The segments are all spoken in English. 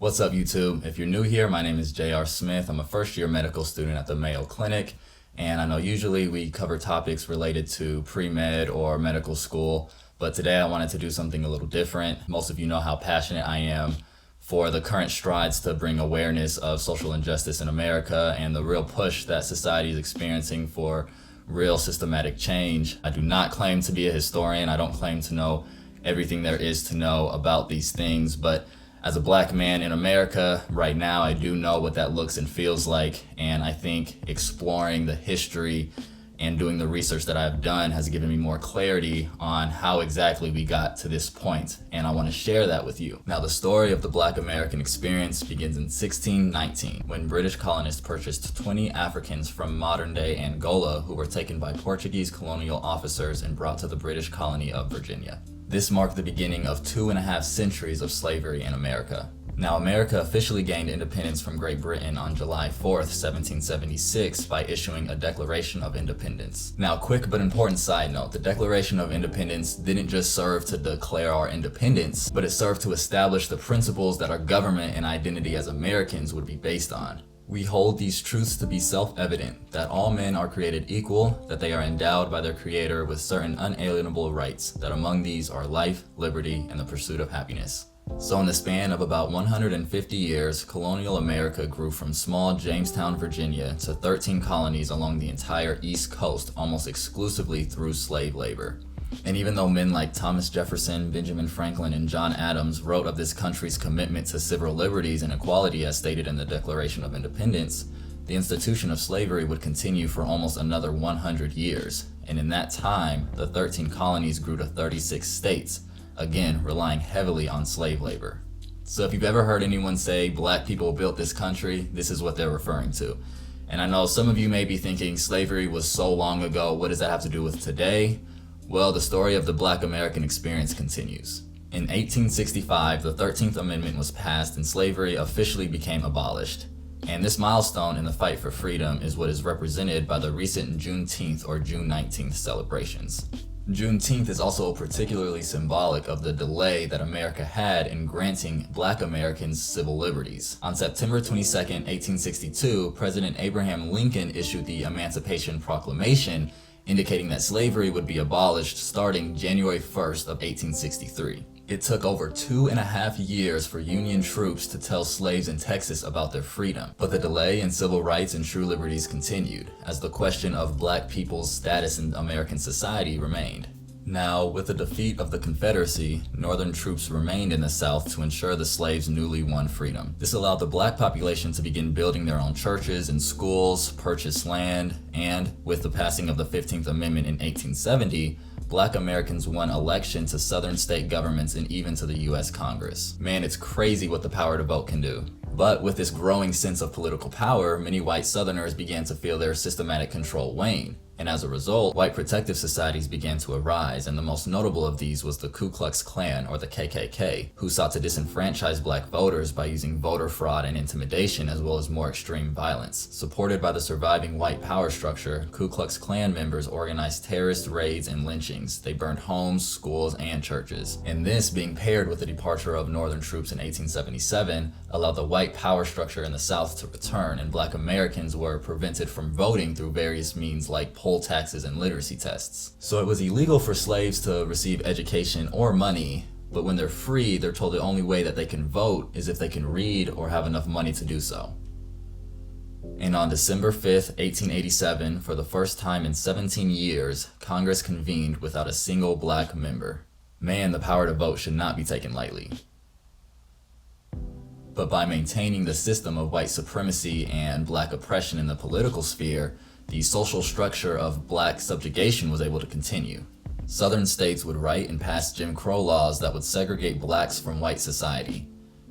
What's up, YouTube? If you're new here, my name is J.R. Smith. I'm a first-year medical student at the Mayo Clinic, and I know usually we cover topics related to pre-med or medical school, but today I wanted to do something a little different. Most of you know how passionate I am for the current strides to bring awareness of social injustice in America and the real push that society is experiencing for real systematic change. I do not claim to be a historian. I don't claim to know everything there is to know about these things, but as a black man in America right now, I do know what that looks and feels like, and I think exploring the history and doing the research that I've done has given me more clarity on how exactly we got to this point, and I want to share that with you. Now, the story of the Black American experience begins in 1619, when British colonists purchased 20 Africans from modern-day Angola who were taken by Portuguese colonial officers and brought to the British colony of Virginia. This marked the beginning of 2.5 centuries of slavery in America. Now, America officially gained independence from Great Britain on July 4th, 1776 by issuing a Declaration of Independence. Now, quick but important side note, the Declaration of Independence didn't just serve to declare our independence, but it served to establish the principles that our government and identity as Americans would be based on. We hold these truths to be self-evident, that all men are created equal, that they are endowed by their Creator with certain unalienable rights, that among these are life, liberty, and the pursuit of happiness. So in the span of about 150 years, colonial America grew from small Jamestown, Virginia, to 13 colonies along the entire East Coast, almost exclusively through slave labor. And even though men like Thomas Jefferson, Benjamin Franklin, and John Adams wrote of this country's commitment to civil liberties and equality as stated in the Declaration of Independence, the institution of slavery would continue for almost another 100 years. And in that time, the 13 colonies grew to 36 states, again, relying heavily on slave labor. So if you've ever heard anyone say black people built this country, this is what they're referring to. And I know some of you may be thinking slavery was so long ago, what does that have to do with today? Well, the story of the Black American experience continues. In 1865, the 13th Amendment was passed and slavery officially became abolished. And this milestone in the fight for freedom is what is represented by the recent Juneteenth or June 19th celebrations. Juneteenth is also particularly symbolic of the delay that America had in granting Black Americans civil liberties. On September 22, 1862, President Abraham Lincoln issued the Emancipation Proclamation, indicating that slavery would be abolished starting January 1st of 1863. It took over 2.5 years for Union troops to tell slaves in Texas about their freedom, but the delay in civil rights and true liberties continued, as the question of black people's status in American society remained. Now, with the defeat of the Confederacy, Northern troops remained in the South to ensure the slaves' newly won freedom. This allowed the black population to begin building their own churches and schools, purchase land, and, with the passing of the 15th Amendment in 1870, Black Americans won election to Southern state governments and even to the US Congress. Man, it's crazy what the power to vote can do. But with this growing sense of political power, many white Southerners began to feel their systematic control wane. And as a result, white protective societies began to arise, and the most notable of these was the Ku Klux Klan, or the KKK, who sought to disenfranchise black voters by using voter fraud and intimidation as well as more extreme violence. Supported by the surviving white power structure, Ku Klux Klan members organized terrorist raids and lynchings. They burned homes, schools, and churches. And this, being paired with the departure of Northern troops in 1877, allowed the white power structure in the South to return, and black Americans were prevented from voting through various means like poll taxes and literacy tests. So it was illegal for slaves to receive education or money, but when they're free, they're told the only way that they can vote is if they can read or have enough money to do so. And on December 5th, 1887, for the first time in 17 years, Congress convened without a single black member. Man, the power to vote should not be taken lightly. But by maintaining the system of white supremacy and black oppression in the political sphere, the social structure of black subjugation was able to continue. Southern states would write and pass Jim Crow laws that would segregate blacks from white society,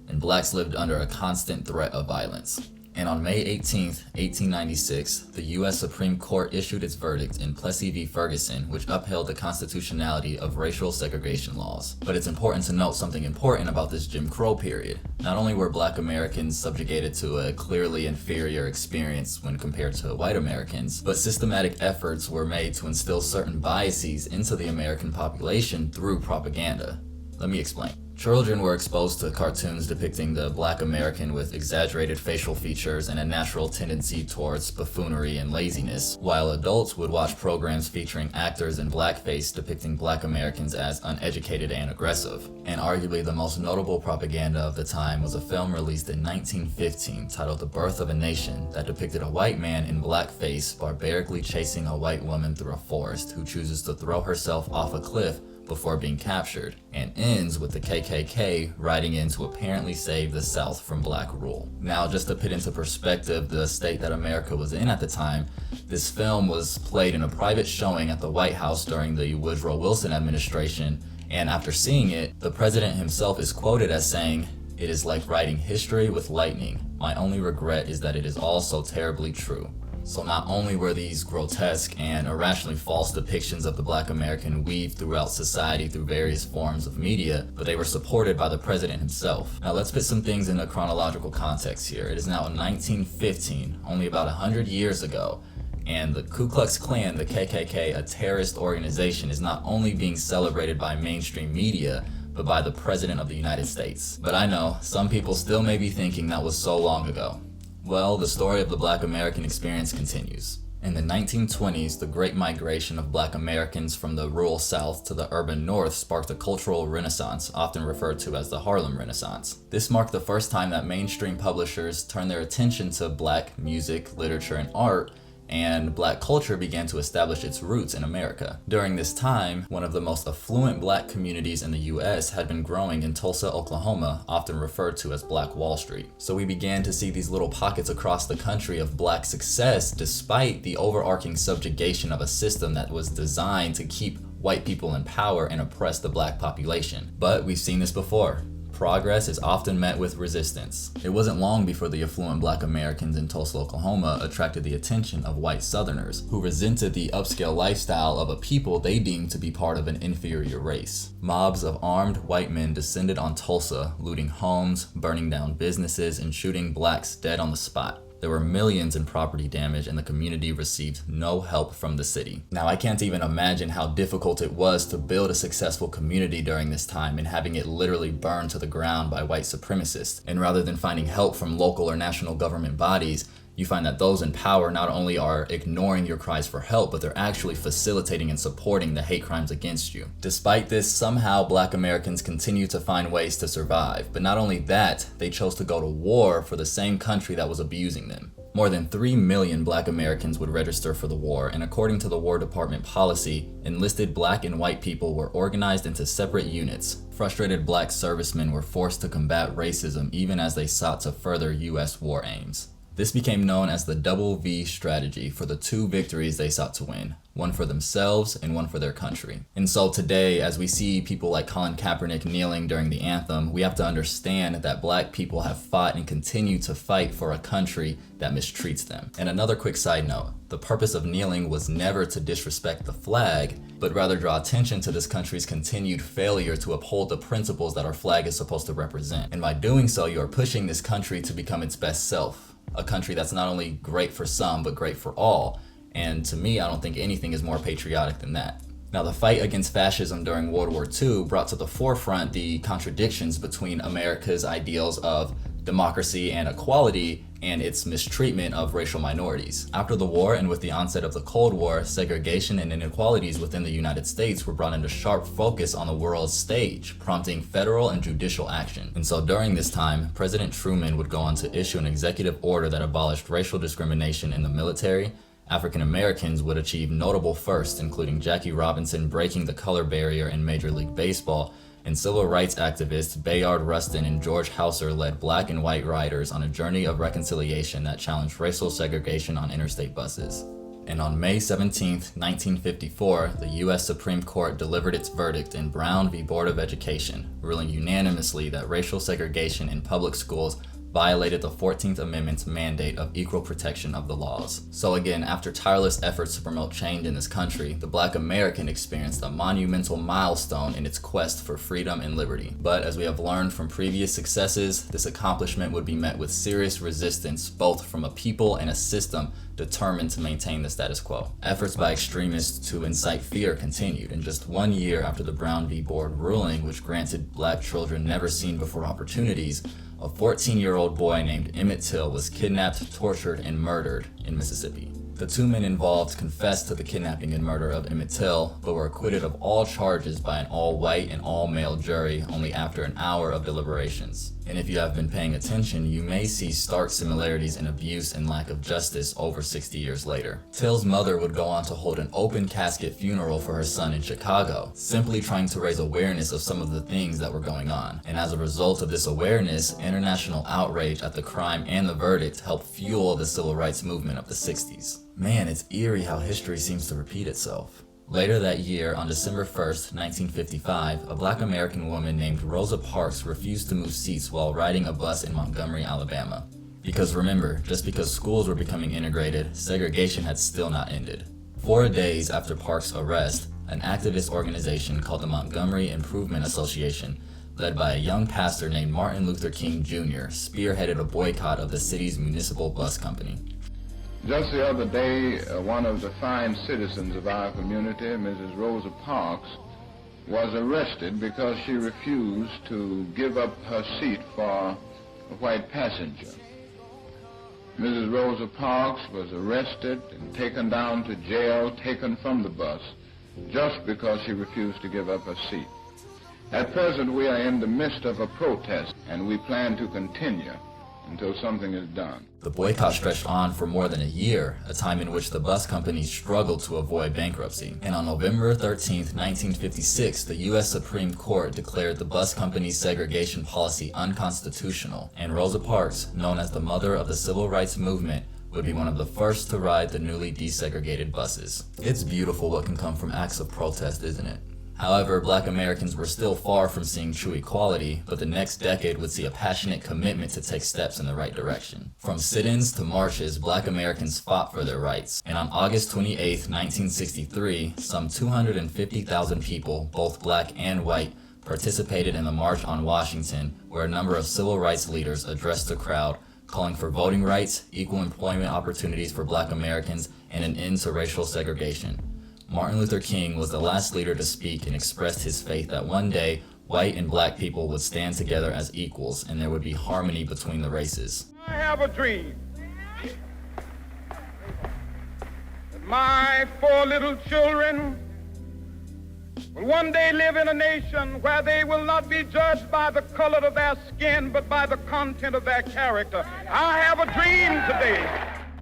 and blacks lived under a constant threat of violence. And on May 18, 1896, the U.S. Supreme Court issued its verdict in Plessy v. Ferguson, which upheld the constitutionality of racial segregation laws. But it's important to note something important about this Jim Crow period. Not only were black Americans subjugated to a clearly inferior experience when compared to white Americans, but systematic efforts were made to instill certain biases into the American population through propaganda. Let me explain. Children were exposed to cartoons depicting the Black American with exaggerated facial features and a natural tendency towards buffoonery and laziness, while adults would watch programs featuring actors in blackface depicting Black Americans as uneducated and aggressive. And arguably the most notable propaganda of the time was a film released in 1915 titled The Birth of a Nation that depicted a white man in blackface barbarically chasing a white woman through a forest who chooses to throw herself off a cliff before being captured, and ends with the KKK riding in to apparently save the South from black rule. Now, just to put into perspective the state that America was in at the time, this film was played in a private showing at the White House during the Woodrow Wilson administration, and after seeing it, the president himself is quoted as saying, "It is like writing history with lightning. My only regret is that it is all so terribly true." So not only were these grotesque and irrationally false depictions of the Black American weaved throughout society through various forms of media, but they were supported by the president himself. Now let's put some things in a chronological context here. It is now 1915, only about 100 years ago, and the Ku Klux Klan, the KKK, a terrorist organization, is not only being celebrated by mainstream media, but by the President of the United States. But I know, some people still may be thinking that was so long ago. Well, the story of the Black American experience continues. In the 1920s, the Great Migration of Black Americans from the rural South to the urban North sparked a cultural renaissance, often referred to as the Harlem Renaissance. This marked the first time that mainstream publishers turned their attention to Black music, literature, and art, and Black culture began to establish its roots in America. During this time, one of the most affluent Black communities in the US had been growing in Tulsa, Oklahoma, often referred to as Black Wall Street. So we began to see these little pockets across the country of Black success despite the overarching subjugation of a system that was designed to keep white people in power and oppress the Black population. But we've seen this before. Progress is often met with resistance. It wasn't long before the affluent Black Americans in Tulsa, Oklahoma attracted the attention of white Southerners who resented the upscale lifestyle of a people they deemed to be part of an inferior race. Mobs of armed white men descended on Tulsa, looting homes, burning down businesses, and shooting Blacks dead on the spot. There were millions in property damage and the community received no help from the city. Now, I can't even imagine how difficult it was to build a successful community during this time and having it literally burned to the ground by white supremacists. And rather than finding help from local or national government bodies, you find that those in power not only are ignoring your cries for help, but they're actually facilitating and supporting the hate crimes against you. Despite this, somehow Black Americans continue to find ways to survive. But not only that, they chose to go to war for the same country that was abusing them. More than 3 million Black Americans would register for the war, and according to the War Department policy, enlisted Black and white people were organized into separate units. Frustrated Black servicemen were forced to combat racism even as they sought to further U.S. war aims. This became known as the Double V strategy for the two victories they sought to win, one for themselves and one for their country. And so today, as we see people like Colin Kaepernick kneeling during the anthem, we have to understand that Black people have fought and continue to fight for a country that mistreats them. And another quick side note, the purpose of kneeling was never to disrespect the flag, but rather draw attention to this country's continued failure to uphold the principles that our flag is supposed to represent. And by doing so, you are pushing this country to become its best self. A country that's not only great for some, but great for all. And to me, I don't think anything is more patriotic than that. Now, the fight against fascism during World War II brought to the forefront the contradictions between America's ideals of democracy and equality and its mistreatment of racial minorities. After the war and with the onset of the Cold War, segregation and inequalities within the United States were brought into sharp focus on the world's stage, prompting federal and judicial action. And so during this time, President Truman would go on to issue an executive order that abolished racial discrimination in the military. African Americans would achieve notable firsts, including Jackie Robinson breaking the color barrier in Major League Baseball, and civil rights activists Bayard Rustin and George Hauser led Black and white riders on a journey of reconciliation that challenged racial segregation on interstate buses. And on May 17, 1954, the U.S. Supreme Court delivered its verdict in Brown v. Board of Education, ruling unanimously that racial segregation in public schools violated the 14th Amendment's mandate of equal protection of the laws. So again, after tireless efforts to promote change in this country, the Black American experienced a monumental milestone in its quest for freedom and liberty. But as we have learned from previous successes, this accomplishment would be met with serious resistance both from a people and a system determined to maintain the status quo. Efforts by extremists to incite fear continued, and just 1 year after the Brown v. Board ruling, which granted Black children never seen before opportunities, a 14-year-old boy named Emmett Till was kidnapped, tortured, and murdered in Mississippi. The two men involved confessed to the kidnapping and murder of Emmett Till, but were acquitted of all charges by an all-white and all-male jury only after an hour of deliberations. And if you have been paying attention, you may see stark similarities in abuse and lack of justice over 60 years later. Till's mother would go on to hold an open casket funeral for her son in Chicago, simply trying to raise awareness of some of the things that were going on. And as a result of this awareness, international outrage at the crime and the verdict helped fuel the civil rights movement of the 60s. Man, it's eerie how history seems to repeat itself. Later that year, on December 1st, 1955, a Black American woman named Rosa Parks refused to move seats while riding a bus in Montgomery, Alabama. Because remember, just because schools were becoming integrated, segregation had still not ended. 4 days after Parks' arrest, an activist organization called the Montgomery Improvement Association, led by a young pastor named Martin Luther King Jr., spearheaded a boycott of the city's municipal bus company. Just the other day, one of the fine citizens of our community, Mrs. Rosa Parks, was arrested because she refused to give up her seat for a white passenger. Mrs. Rosa Parks was arrested and taken down to jail, taken from the bus, just because she refused to give up her seat. At present, we are in the midst of a protest, and we plan to continue until something is done. The boycott stretched on for more than a year, a time in which the bus companies struggled to avoid bankruptcy. And on November 13, 1956, the U.S. Supreme Court declared the bus company's segregation policy unconstitutional, and Rosa Parks, known as the mother of the civil rights movement, would be one of the first to ride the newly desegregated buses. It's beautiful what can come from acts of protest, isn't it? However, Black Americans were still far from seeing true equality, but the next decade would see a passionate commitment to take steps in the right direction. From sit-ins to marches, Black Americans fought for their rights, and on August 28, 1963, some 250,000 people, both Black and white, participated in the March on Washington, where a number of civil rights leaders addressed the crowd, calling for voting rights, equal employment opportunities for Black Americans, and an end to racial segregation. Martin Luther King was the last leader to speak and expressed his faith that one day, white and Black people would stand together as equals and there would be harmony between the races. I have a dream that my 4 little children will one day live in a nation where they will not be judged by the color of their skin, but by the content of their character. I have a dream today.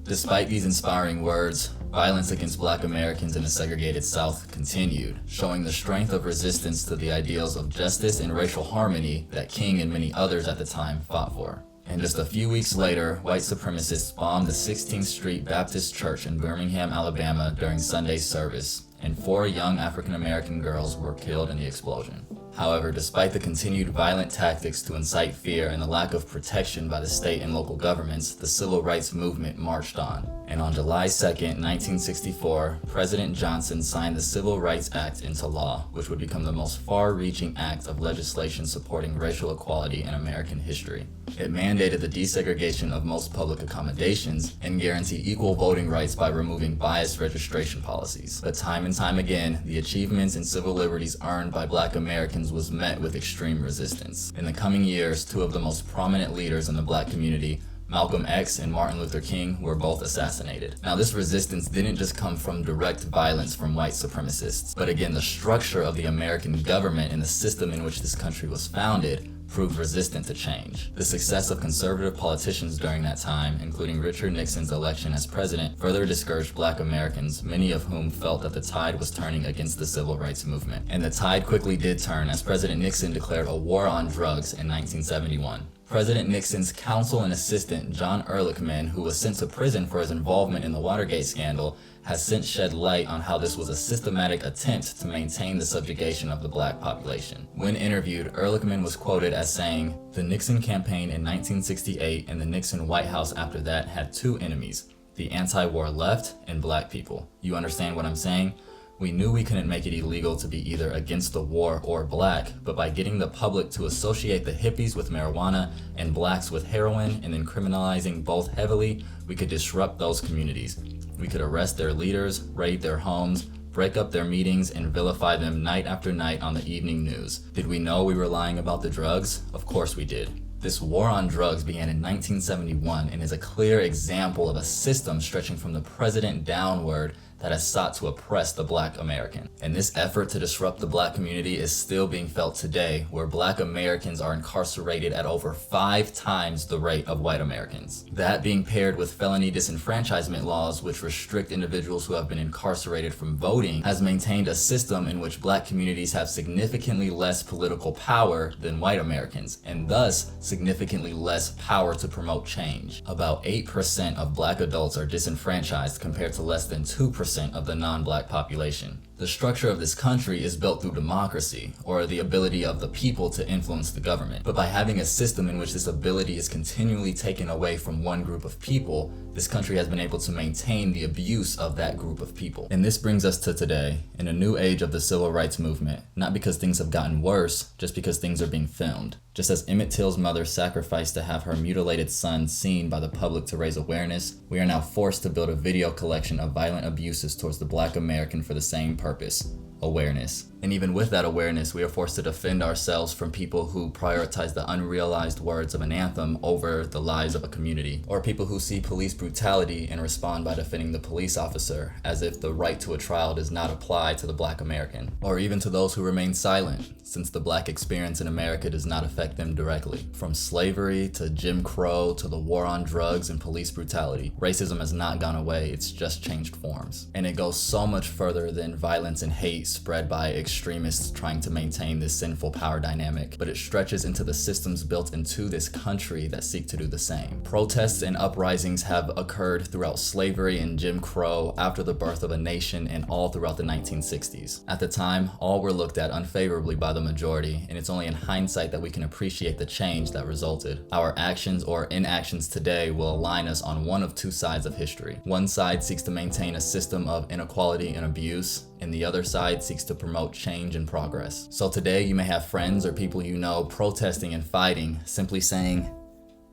Despite these inspiring words, violence against Black Americans in the segregated South continued, showing the strength of resistance to the ideals of justice and racial harmony that King and many others at the time fought for. And just a few weeks later, white supremacists bombed the 16th Street Baptist Church in Birmingham, Alabama during Sunday's service, and 4 young African American girls were killed in the explosion. However, despite the continued violent tactics to incite fear and the lack of protection by the state and local governments, the civil rights movement marched on. And on July 2, 1964, President Johnson signed the Civil Rights Act into law, which would become the most far-reaching act of legislation supporting racial equality in American history. It mandated the desegregation of most public accommodations and guaranteed equal voting rights by removing biased registration policies. But time and time again, the achievements in civil liberties earned by Black Americans was met with extreme resistance. In the coming years, 2 of the most prominent leaders in the Black community, Malcolm X and Martin Luther King, were both assassinated. Now, this resistance didn't just come from direct violence from white supremacists, but again, the structure of the American government and the system in which this country was founded proved resistant to change. The success of conservative politicians during that time, including Richard Nixon's election as president, further discouraged Black Americans, many of whom felt that the tide was turning against the civil rights movement. And the tide quickly did turn as President Nixon declared a war on drugs in 1971. President Nixon's counsel and assistant, John Ehrlichman, who was sent to prison for his involvement in the Watergate scandal, has since shed light on how this was a systematic attempt to maintain the subjugation of the black population. When interviewed, Ehrlichman was quoted as saying, "The Nixon campaign in 1968 and the Nixon White House after that had two enemies, the anti-war left and black people. You understand what I'm saying? We knew we couldn't make it illegal to be either against the war or black, but by getting the public to associate the hippies with marijuana and blacks with heroin and then criminalizing both heavily, we could disrupt those communities. We could arrest their leaders, raid their homes, break up their meetings, and vilify them night after night on the evening news. Did we know we were lying about the drugs? Of course we did." This war on drugs began in 1971 and is a clear example of a system stretching from the president downward that has sought to oppress the black American. And this effort to disrupt the black community is still being felt today, where black Americans are incarcerated at over 5 times the rate of white Americans. That being paired with felony disenfranchisement laws which restrict individuals who have been incarcerated from voting has maintained a system in which black communities have significantly less political power than white Americans, and thus significantly less power to promote change. About 8% of black adults are disenfranchised compared to less than 2% of the non-black population. The structure of this country is built through democracy, or the ability of the people to influence the government. But by having a system in which this ability is continually taken away from one group of people, this country has been able to maintain the abuse of that group of people. And this brings us to today, in a new age of the civil rights movement, not because things have gotten worse, just because things are being filmed. Just as Emmett Till's mother sacrificed to have her mutilated son seen by the public to raise awareness, we are now forced to build a video collection of violent abuses towards the black American for the same purpose: awareness. And even with that awareness, we are forced to defend ourselves from people who prioritize the unrealized words of an anthem over the lives of a community, or people who see police brutality and respond by defending the police officer as if the right to a trial does not apply to the black American, or even to those who remain silent, since the black experience in America does not affect them directly. From slavery to Jim Crow to the war on drugs and police brutality, racism has not gone away, it's just changed forms. And it goes so much further than violence and hate spread by extremists trying to maintain this sinful power dynamic, but it stretches into the systems built into this country that seek to do the same. Protests and uprisings have occurred throughout slavery and Jim Crow, after the birth of a nation, and all throughout the 1960s. At the time, all were looked at unfavorably by the majority, and it's only in hindsight that we can appreciate the change that resulted. Our actions or inactions today will align us on one of two sides of history. One side seeks to maintain a system of inequality and abuse, and the other side seeks to promote change and progress. So today you may have friends or people you know protesting and fighting, simply saying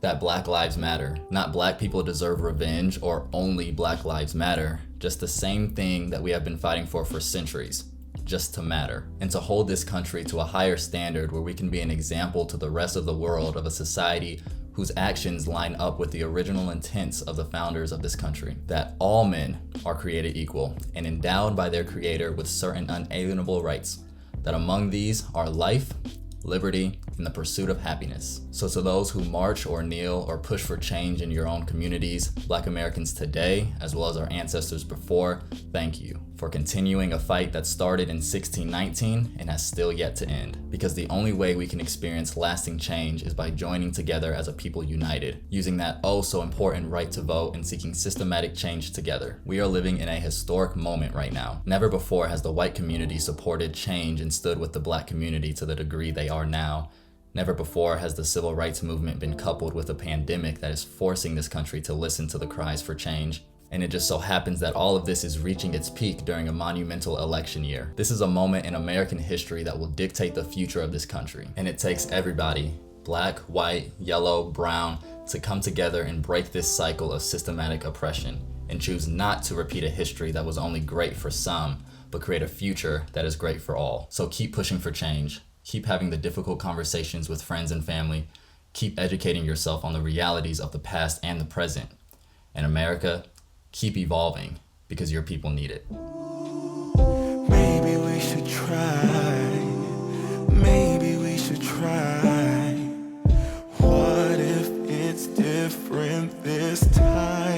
that Black Lives Matter. Not black people deserve revenge or only Black Lives Matter, just the same thing that we have been fighting for centuries. Just to matter, and to hold this country to a higher standard where we can be an example to the rest of the world of a society whose actions line up with the original intents of the founders of this country, that all men are created equal and endowed by their creator with certain unalienable rights, that among these are life, liberty, and the pursuit of happiness. So to those who march or kneel or push for change in your own communities, Black Americans today, as well as our ancestors before, thank you for continuing a fight that started in 1619 and has still yet to end. Because the only way we can experience lasting change is by joining together as a people united, using that oh so important right to vote and seeking systematic change together. We are living in a historic moment right now. Never before has the white community supported change and stood with the Black community to the degree they are now. Never before has the civil rights movement been coupled with a pandemic that is forcing this country to listen to the cries for change. And it just so happens that all of this is reaching its peak during a monumental election year. This is a moment in American history that will dictate the future of this country. And it takes everybody, black, white, yellow, brown, to come together and break this cycle of systematic oppression and choose not to repeat a history that was only great for some, but create a future that is great for all. So keep pushing for change. Keep having the difficult conversations with friends and family. Keep educating yourself on the realities of the past and the present. And America, keep evolving, because your people need it. Maybe we should try. Maybe we should try. What if it's different this time?